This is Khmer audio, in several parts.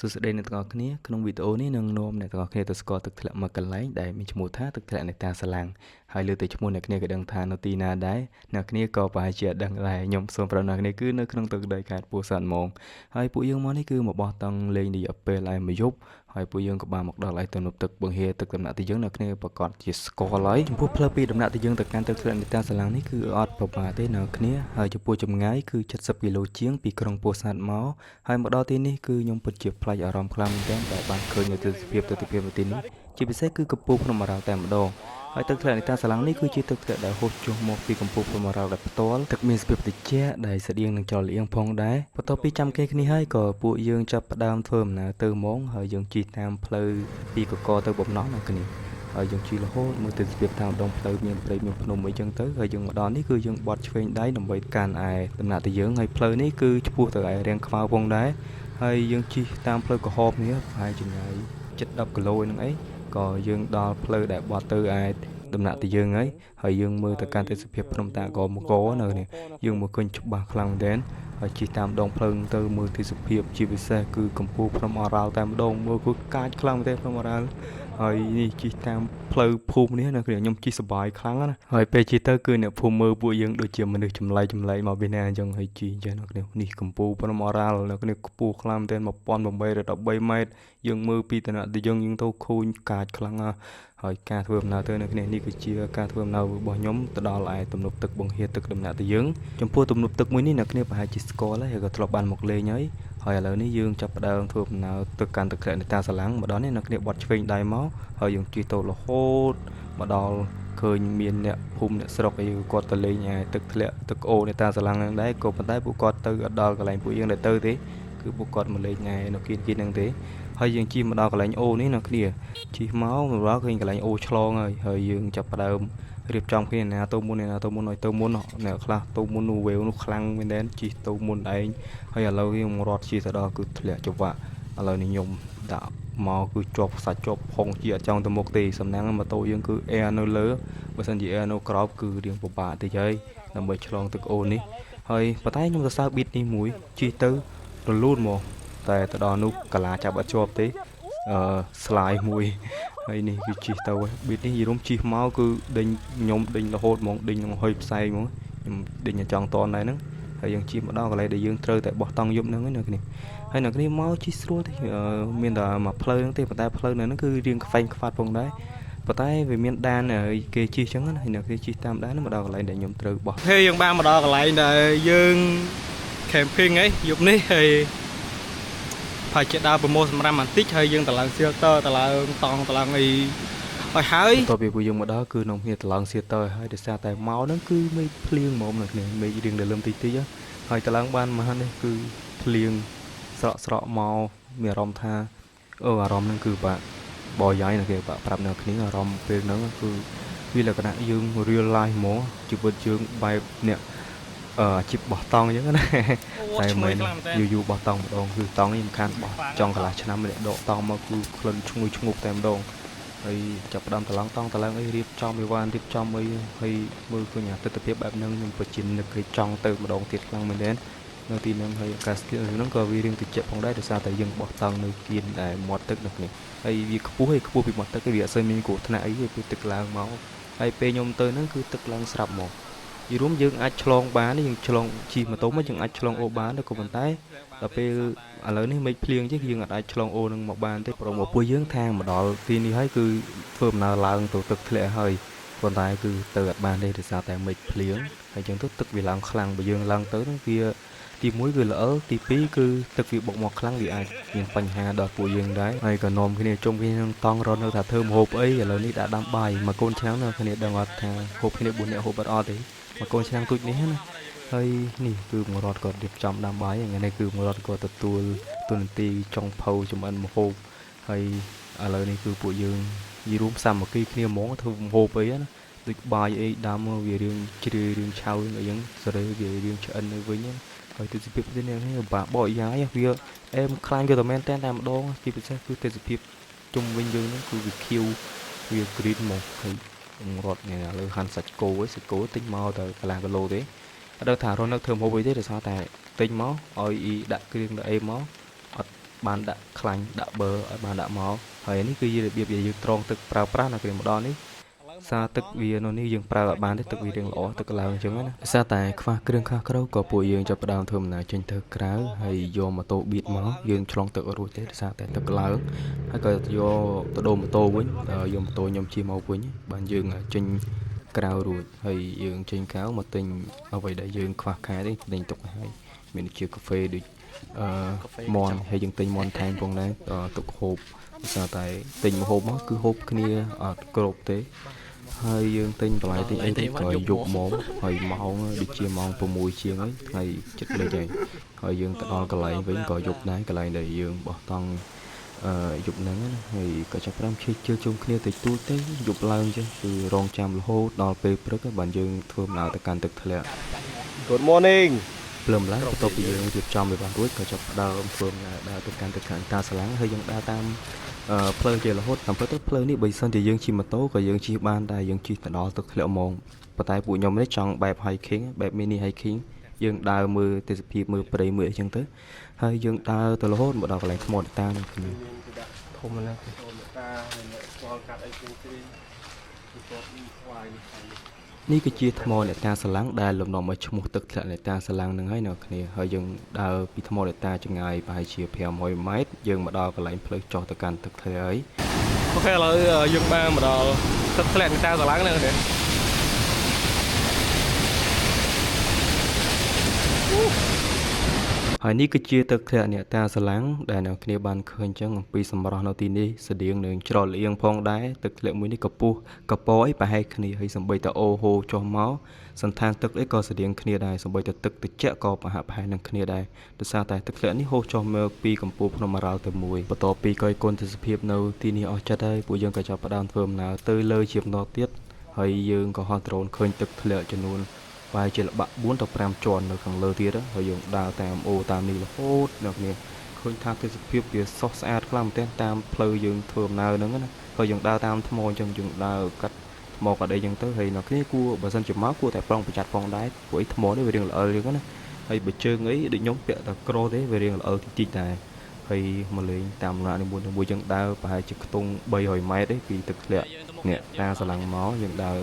សួស្តីអ្នកទាំងអស់គ្នាក្នុងវីដេអូនេះនឹងនាំអ្នកទាំងអស់គ្នាទៅស្គាល់ទឹកធ្លាក់មួយកន្លែងដែលមានឈ្មោះថាទឹកធ្លាក់នៃតាសាឡាំងហើយលើទៅឈ្មោះអ្នកគ្នាក៏ដឹងថានៅទីណាដែរអ្នកគ្នាក៏ប្រហែលជាដឹងដែរខ្ញុំសូមប្រាប់អ្នកគ្នាគឺនៅក្នុងទឹកដីខេត្តពោធិ៍សាត់ហ្មងហើយពួកយើងមកនេះគឺមកបោះតង់លេងរយៈពេលឯមួយយប់ហើយពួកយើងក៏បានមកដល់ឯទំនប់ទឹកបង្ហាទឹកដំណាក់ទៅយើងអ្នកគ្នាប្រកាសជាស្គាល់ហើយចំពោះផ្លូវពីដំណាក់ទៅយើងទៅកាន់ទឹកធ្លាក់នៃតាសាឡាំងនេះគឺអត់ប្រមាទទេអ្នកគ្នាហើយចំពោះចម្ងាយគឺ70គីឡូជាងពីក្រុងពោធិ៍សាត់មកហើយមកដល់ទីនេះគឺខ្ញុំពិតជាប្លែកអារម្មណ៍ខ្លាំងមែនទែនដែលបានឃើញនៅទិដ្ឋភាពនៅទីនេះជាពិសេសគឺកំពូលភ្នំអរ៉ាល់តែម្ដងហើយទឹកធ្លាក់នៃតាសាឡាំងនេះគឺជាទឹកធ្លាក់ដែលហូរចុះមកពីកំពូលភ្នំអរ៉ាល់ដែលផ្ទាល់ទឹកមានសភាពត្រជាក់ដែលស្តៀងនឹងចលនាផងដែរបន្ទាប់ពីចាំគេគ្នាហើយក៏ពួកយើងចាប់ផ្ដើមធ្វើដំណើរទៅហ្មងហើយយើងជិះតាមផ្លូវពីកកទៅបំណោះណាគ្នាហើយយើងជិះរហូតមើលទិដ្ឋភាពតាមដងផ្លូវមានព្រៃមានភ្នំអីចឹងទៅហើយយើងមកដល់នេះគឺយើងបត់ឆ្វេងដៃដើម្បីកាន់ឯដំណាក់ទៅយើងហើយផ្លូវនេះគឺឆ្ពោះទៅឯរាំងខ្វៅផងដែរហើយយើងជិះតាមផ្លូវក្រហមនេះប្រហែលចម្ងាយ7-10គីឡូហ្នឹងអីក៏យើងដល់ផ្លូវដែលបត់ទៅឯដំណាក់ទៅយើងហើយយើងមើលទៅកាន់ទិដ្ឋភាពភ្នំតាកមកនៅនេះយើងមកឃើញច្បាស់ខ្លាំងមែនហើយជិះតាមដងផ្លូវទៅមើលទិដ្ឋភាពជាពិសេសគឺកំពូលភ្នំអរ៉ាល់តែម្ដងមើលគឺកាចខ្លាំងមែនភ្នំអរ៉ាល់ហើយនេះជិះតាមផ្លូវភូមិនេះណាខ្ញុំជិះសប្បាយខ្លាំងណាហើយពេលជិះទៅគឺអ្នកភូមិមើលពួកយើងដូចជាមនុស្សចម្លែកមកពីណាអញ្ចឹងហើយជិះចឹងនេះកំពូលភ្នំអរ៉ាល់នេះខ្ពស់ខ្លាំងមែន1813ម៉ែត្រយើងមើលពីតំណទៅយើងទៅឃើញកាចខ្លាំងណាស់ហើយការធ្វើដំណើរទៅនៅគ្នានេះគឺជាការធ្វើដំណើររបស់ខ្ញុំទៅដល់ឯទំនប់ទឹកបង្ហាទឹកដំណាក់ទៅយើងចំពោះទំនប់ទឹកមួយនេះអ្នកគ្នាប្រហែលជាស្គាល់ហើយក៏ធ្លាប់បានមកលេងហើយឥឡូវនេះយើងចាប់ផ្ដើមធ្វើដំណើរទៅកាន់ទឹកធ្លាក់នៃតាសាឡាំងម្ដងនេះអ្នកគ្នាបត់ឆ្វេងដៃមកហើយយើងជិះទៅរហូតមកដល់ឃើញមានអ្នកភូមិអ្នកស្រុកអីគាត់ទៅលេងឯទឹកធ្លាក់ទឹកអូនៃតាសាឡាំងហ្នឹងដែរក៏ប៉ុន្តែពួកគាត់ទៅអត់ដល់កន្លែងពួកយើងដែលទៅទេគឺពួកគាត់មកលេងឯនៅគៀនហ្នឹងទេហើយយើងជិះមកដល់កន្លែងអូនេះអ្នកគ្នាជិះមកដល់ឃើញកន្លែងអូឆ្លងហើយយើងចាប់ផ្ដើមរៀបចំគ្នាណាទៅមុនឲ្យទៅមុនអ្នកខ្លះទៅមុននោះវេវនោះខ្លាំងមែនទែនជិះទៅមុនឯងហើយឥឡូវយើងរត់ជិះទៅដល់គឺធ្លាក់ចង្វាក់ឥឡូវនេះខ្ញុំដាក់មកគឺជាប់សាច់ជាប់ផុងជាអត់ចង់ទៅមុខទេសំណាងម៉ូតូយើងគឺអែនៅលើបើសិនជាអែនៅក្រោមគឺរៀងពិបាកតិចហើយដើម្បីឆ្លងទឹកអូនេះហើយប៉ុន្តែខ្ញុំសរសើរប៊ីតនេះមួយជិះទៅរលូនមកតែទៅដល់នោះកាឡាចាប់អត់ជាប់ទេស្លាយមួយហើយនេះគឺជិះទៅប៊ីតនេះយីរុំជិះមកគឺដេញខ្ញុំដេញរហូតហ្មងដេញនឹងហុយផ្សែងហ្មងខ្ញុំដេញចង់តនដែរហ្នឹងហើយយើងជិះមកដល់កន្លែងដែលយើងត្រូវតែបោះតង់យប់ហ្នឹងណាគ្នាហើយអ្នកគ្នាមកជិះស្រួលទេមានតែមួយផ្លូវហ្នឹងទេប៉ុន្តែផ្លូវនៅហ្នឹងគឺរៀងខ្វែងខ្វាត់ផងដែរប៉ុន្តែវាមានដានគេជិះចឹងណាហើយអ្នកគ្នាជិះតាមដានមកដល់កន្លែងដែលខ្ញុំត្រូវបោះហើយយើងបានមកដល់កន្លែងដែលយើង camping យប់នេះហើយផាច់ជាដើរប្រមូលសម្រាប់បន្តិចហើយយើងទៅឡើង shelter ទៅឡើងតង់ទៅឡើងអីហើយបន្ទាប់ពីពួកយើងមកដល់គឺនាំគ្នាទៅឡើង shelter ហើយដោយសារតែមកហ្នឹងគឺមេឃភ្លៀងហ្មងនៅគ្នាមេឃរៀងតែលឹមតិចហើយទៅឡើងបានមកនេះគឺភ្លៀងស្រក់មកមានអារម្មណ៍ថាអារម្មណ៍ហ្នឹងគឺបាក់បរយាយនៅគេបាក់ប្រាប់អ្នកគ្នាអារម្មណ៍ពេលហ្នឹងគឺវាលក្ខណៈយើង real life ហ្មងជីវិតយើងបែបអ្នកអាជីពបោះតង់អញ្ចឹងណាតែមិនយូរបោះតង់ម្ដងគឺតង់នេះមិនខានបោះចង់កន្លះឆ្នាំម្នាក់ដកតង់មកគឺក្លិនឈ្ងុយឈ្ងុកតែម្ដងហើយចាប់ផ្ដើមតឡងតង់តឡើងអីរៀបចំអីវ៉ាន់រៀបចំអីហើយមើលឃើញអាទិដ្ឋភាពបែបហ្នឹងខ្ញុំពិតជានឹកគេចង់ទៅម្ដងទៀតខ្លាំងមែនទែននៅទីហ្នឹងហើយអាកាសធាតុហ្នឹងក៏វារៀងត្រជាក់ផងដែរដោយសារតែយើងបោះតង់នៅគៀនដែលមាត់ទឹកនោះនេះហើយវាខ្ពស់ពីមាត់ទឹកវាអត់សូវមានគ្រោះថ្នាក់អីទេពេលទឹកឡើងមកហើយពេលខ្ញុំទៅហ្នឹងគឺទឹកឡើងស្រាប់មកយីរួមយើងអាចឆ្លងបានយើងឆ្លងជិះម៉ូតូមកយើងអាចឆ្លងអូបានតែក៏ប៉ុន្តែដល់ពេលឥឡូវនេះមេឃភ្លៀងchứយើងអាចឆ្លងអូនឹងមកបានទេព្រោះមកពួកយើងថាមកដល់ទីនេះហើយគឺធ្វើដំណើរឡើងទៅទឹកធ្លាក់ហើយប៉ុន្តែគឺទៅអត់បានទេដោយសារតែមេឃភ្លៀងហើយចឹងទៅទឹកវាឡើងខ្លាំងបើយើងឡើងទៅហ្នឹងវាទី1វាល្អទី2គឺទឹកវាបុកមកខ្លាំងវាអាចមានបញ្ហាដល់ពួកយើងដែរហើយក៏នាំគ្នាជុំគ្នានឹងតង់រត់នៅថាធ្វើម្ហូបអីឥឡូវនេះដាក់ដាំបាយមួយកូនឆ្នាំនៅគ្នាដឹងអត់ថាហូបគ្នា4នាក់ហូបអត់ទេមួយកូនឆ្នាំទូចនេះណាហើយនេះគឺមករត់គាត់រៀបចំដាំបាយថ្ងៃនេះគឺមករត់គាត់ទទួលទូនាទីចុងភៅចម្អិនម្ហូបហើយឥឡូវនេះគឺពួកយើងយីរួមសាមគ្គីគ្នាហ្មងធ្វើម្ហូបអីណាដូចបាយអីដាំវារៀងជ្រារឿងឆៅអីចឹងសរេវារៀងឆ្អិននៅវិញហើយទិដ្ឋភាពទីនេះបាក់បកយ៉ាយវាអែមខ្លាញ់វាតែមែនតែម្ដងជាពិសេសគឺទិដ្ឋភាពជុំវិញយើងហ្នឹងគឺវាខៀវវា green ហ្មងហើយរត់នេះឥឡូវហាន់សាច់គោសាច់គោទិញមកទៅកន្លះគីឡូទេអត់ដឹងថារត់នៅធ្វើម្ហូបអីទេដោយសារតែទិញមកឲ្យដាក់គ្រឿងដាក់អីមកអត់ បានដាក់ខ្លាញ់ដាក់បឺឲ្យបានដាក់មកហើយនេះគឺជារបៀបយើងត្រងទឹកប្រើប្រាស់នៅគ្រាម្ដងនេះសារទឹកវានៅនេះយើងប្រើឲ្យបានទេទឹកវារៀងល្អទឹកឡើងអញ្ចឹងណាដោយសារតែខ្វះគ្រឿងខាសក្រៅក៏ពួកយើងចាប់ផ្ដើមធ្វើដំណើរចេញទៅក្រៅហើយយកម៉ូតូបៀតមកយើងឆ្លងទឹករួចទេដោយសារតែទឹកឡើងហើយក៏យកទៅដូរម៉ូតូវិញយកម៉ូតូខ្ញុំជិះមកវិញបានយើងចេញក្រៅរួចហើយយើងចេញក្រៅមកទិញអ្វីដែលយើងខ្វះខាតទេទិញទុកឲ្យមានជាកាហ្វេដូចមន់ហើយយើងទិញមន់ថែមផងដែរទុកហូបដោយសារតែទិញម្ហូបមកគឺហូបគ្នាអត់គ្រប់ទេហើយយើងទិញបន្លែទិញអីទៅក៏យកមកហើយម៉ោងដូចជាម៉ោង6ជាងហើយថ្ងៃចិត្តលេខហើយយើងទៅដល់កន្លែងវិញក៏យប់ដែរកន្លែងដែលយើងបោះតង់យប់ហ្នឹងណាហើយក៏ចាប់ផ្ដើមជិះជុំគ្នាទៅទូទៅយប់ឡើងចឹងគឺរងចាំរហូតដល់ពេលព្រឹកបានយើងធ្វើដំណើរទៅកាន់ទឹកធ្លាក់ Good morning ព្រមឡើងបន្ទាប់ពីយើងរៀបចំវាបានរួចក៏ចាប់ផ្ដើមធ្វើដំណើរដើរទៅកាន់ទឹកតាសាឡាំងហើយយើងដើរតាមផ្លូវជារហូតតាមផ្លូវទៅផ្លូវនេះបើសិនជាយើងជិះម៉ូតូក៏យើងជិះបានដែរយើងជិះទៅដល់ទឹកធ្លាក់ហ្មងប៉ុន្តែពួកខ្ញុំនេះចង់បែប hiking បែប mini hiking យើងដើរមើលទេសភាពមើលព្រៃមើលអីចឹងទៅហើយយើងដើរទៅរហូតមកដល់កន្លែងថ្មតានេះគ្នាធំណាស់នេះគឺជាថ្មអ្នកតាសាឡាំងដែលលំនាំមកឈ្មោះទឹកធ្លាក់អ្នកតាសាឡាំងនឹងហើយអ្នកគ្នាហើយយើងដើរពីថ្មអ្នកតាចម្ងាយប្រហែលជា500ម៉ែត្រយើងមកដល់កន្លែងផ្លូវចុះទៅកាន់ទឹកធ្លាក់ហើយអូខេឥឡូវយើងបានមកដល់ទឹកធ្លាក់អ្នកតាសាឡាំងហ្នឹងនេះហើយនេះគឺជាទឹកធ្លាក់អ្នកតាសាឡាំងដែលអ្នកគ្នាបានឃើញចឹងអំពីសម្រស់នៅទីនេះស្តៀងនឹងច្រកលៀងផងដែរទឹកធ្លាក់មួយនេះកពុះកពអីប្រហែលគ្នាហើយសំបីតអូហូចុះមកសន្តានទឹកអីក៏ស្តៀងគ្នាដែរសំបីតទឹកត្រជាក់ក៏ប្រហែលនឹងគ្នាដែរដោយសារតែទឹកធ្លាក់នេះហូរចុះមកពីកំពូលភ្នំអរ៉ាល់ទៅមួយបន្ទាប់ពីកយគុណទេសភាពនៅទីនេះអស់ចិត្តហើយពួកយើងក៏ចាប់ផ្ដើមធ្វើដំណើរទៅលើជាបន្តទៀតហើយយើងក៏ហោះដ្រូនឃើញទឹកធ្លាក់ចំនួនបែរជាល្បាក់4ទៅ5ជាន់នៅខាងលើទៀតហើយយើងដើរតាមអូតាមនេះរហូតអ្នកគ្នាឃើញថាទេសភាពវាសុខស្អាតខ្លាំងមែនទែនតាមផ្លូវយើងធ្វើដំណើរហ្នឹងណាហើយយើងដើរតាមថ្មអញ្ចឹងយើងដើរកាត់ថ្មកាត់អីអញ្ចឹងទៅហើយអ្នកគ្នាគួរបើសិនជាមកគួរតែប្រុងប្រយ័ត្នផងដែរព្រោះអីថ្មនេះវារៀងល្អិលអញ្ចឹងណាហើយបើជើងអីដូចខ្ញុំពាក់តែក្រទេវារៀងល្អិលតិចតិចដែរហើយមកលេងតាមដំណើរនេះមួយយើងដើរប្រហែលជាខ្ទង់300ម៉ែត្រទេពីទឹកធ្លាក់នេះតាសាឡាំងមកយើងដើរ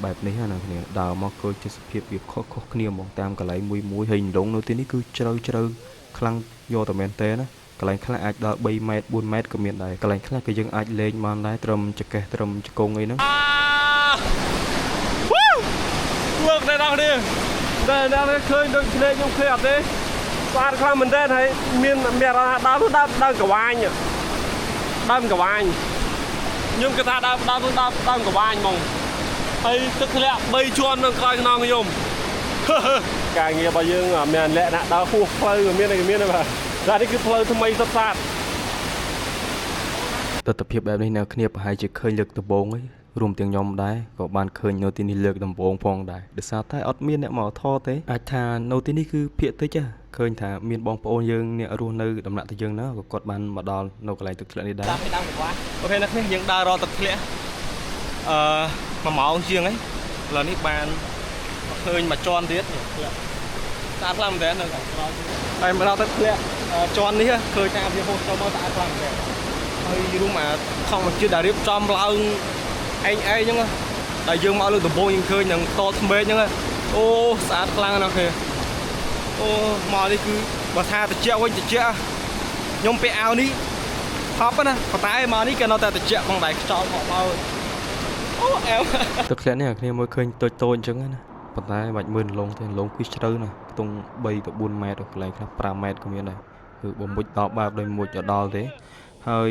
បែបនេះណាគ្នាដើរមកឃើញទេសភាពវាខុសគ្នាហ្មងតាមកន្លែងមួយហើយដងនៅទីនេះគឺជ្រៅខ្លាំងយកតែមែនទេណាកន្លែងខ្លះអាចដល់3ម៉ែត្រ4ម៉ែត្រក៏មានដែរកន្លែងខ្លះក៏យើងអាចលេងបានដែរត្រឹមចកេះត្រឹមជង្គង់អីហ្នឹងលោកតែដល់នេះតែឃើញដូចភ្នែកខ្ញុំឃើញអត់ទេស្អាតខ្លាំងមែនទែនហើយមានអារម្មណ៍ដើមកវាញដើមកវាញខ្ញុំគិតថាដើមកវាញហ្មងហើយទឹកធ្លាក់3ជាន់នៅក្រោយខ្នងខ្ញុំការងាររបស់យើងមានលក្ខណៈដើរហួសផ្លូវមានអីមានបាទតែនេះគឺផ្លូវថ្មីសុទ្ធសាធទស្សនភាពបែបនេះនៅគ្នាប្រហែលជាឃើញលើកដំបូងឯងរួមទាំងខ្ញុំដែរក៏បានឃើញនៅទីនេះលើកដំបូងផងដែរដោយសារតែអត់មានអ្នកមកថតទេអាចថានៅទីនេះគឺភាគតិចឃើញថាមានបងប្អូនយើងអ្នករស់នៅដំណាក់ទៅយើងណាក៏គាត់បានមកដល់នៅកន្លែងទឹកធ្លាក់នេះដែរអូខេអ្នកនេះយើងដើររកទឹកធ្លាក់1ម៉ោងជាងហ្នឹងឥឡូវនេះបានឃើញមួយជាន់ទៀតស្អាតខ្លាំងមែនទែននៅខាងក្រោយហើយមកដល់ទឹកធ្លាក់ជាន់នេះឃើញថាវាហូរចូលមកស្អាតខ្លាំងមែនទែនហើយរួមអាខំមកជិះដែលរៀបចំឡើងឯងហ្នឹងដែលយើងមកលើដំបូងយើងឃើញនឹងតថ្មេកហ្នឹងអូស្អាតខ្លាំងណាស់គេអូមកនេះគឺបើថាត្រជាក់វិញត្រជាក់ខ្ញុំពាក់អាវនេះថប់ណាប៉ុន្តែមកនេះគេនៅតែត្រជាក់ផងដែរខ្យល់មកមកអូអែវទឹកធ្លាក់នេះគ្នាមើលឃើញតូចអញ្ចឹងណាប៉ុន្តែមិនមើលលងទេលងគឺជ្រៅណាស់ខ្ទង់3ទៅ4ម៉ែត្រកន្លែងខ្លះ5ម៉ែត្រក៏មានដែរគឺបើមុជដល់បាបដោយមុជដល់ទេហើយ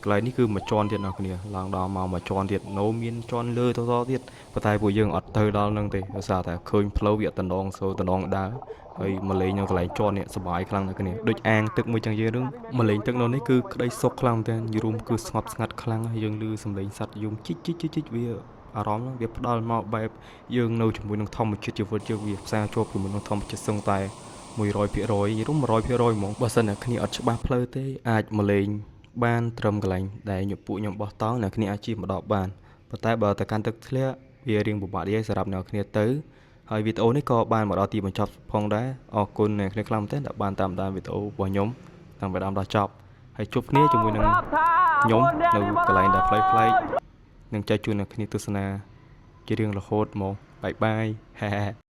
កន្លែងនេះគឺមួយជាន់ទៀតអ្នកគ្នាឡើងដល់មកមួយជាន់ទៀតនៅមានជាន់លើតទៀតប៉ុន្តែពួកយើងអត់ទៅដល់នឹងទេដោយសារតែឃើញផ្លូវវាតំណងសូតំណងដើរហើយមកលេងនៅកន្លែងជាន់នេះសប្បាយខ្លាំងអ្នកគ្នាដូចអាងទឹកមួយចឹងយើងមកលេងទឹកនៅនេះគឺក្តីសុខខ្លាំងតែយូរគឺស្ងប់ស្ងាត់ខ្លាំងហើយយើងឮសំឡេងសត្វយំជីកវាអារម្មណ៍វាផ្ដល់មកបែបយើងនៅជាមួយនឹងធម្មជាតិជីវិតយើងវាផ្សារជាប់ជាមួយនឹងធម្មជាតិសឹងតែ100%យូរ100%ហ្មងបើសិនអ្នកគ្នាអត់ច្បាស់ផ្លូវទេអាចមកលេងបានត្រឹមកន្លែងដែលពួកខ្ញុំបោះតង់អ្នកគ្នាអាចជិះមកដល់បានប៉ុន្តែបើទៅកាន់ទឹកធ្លាក់វារៀងពិបាកដែរសម្រាប់អ្នកគ្នាទៅហើយវីដេអូនេះក៏បានមកដល់ទីបញ្ចប់ផងដែរអរគុណអ្នកគ្នាខ្លាំងមែនទែនដែលបានតាមដានវីដេអូរបស់ខ្ញុំតា នឹងម្ដងដល់ចប់ហើយជួបគ្នាជាមួយនឹងខ្ញុំនៅកន្លែងដែលប្លែកៗនឹងចែកជូនអ្នកគ្នាទស្សនាជារៀងរហូតមកបាយបាយ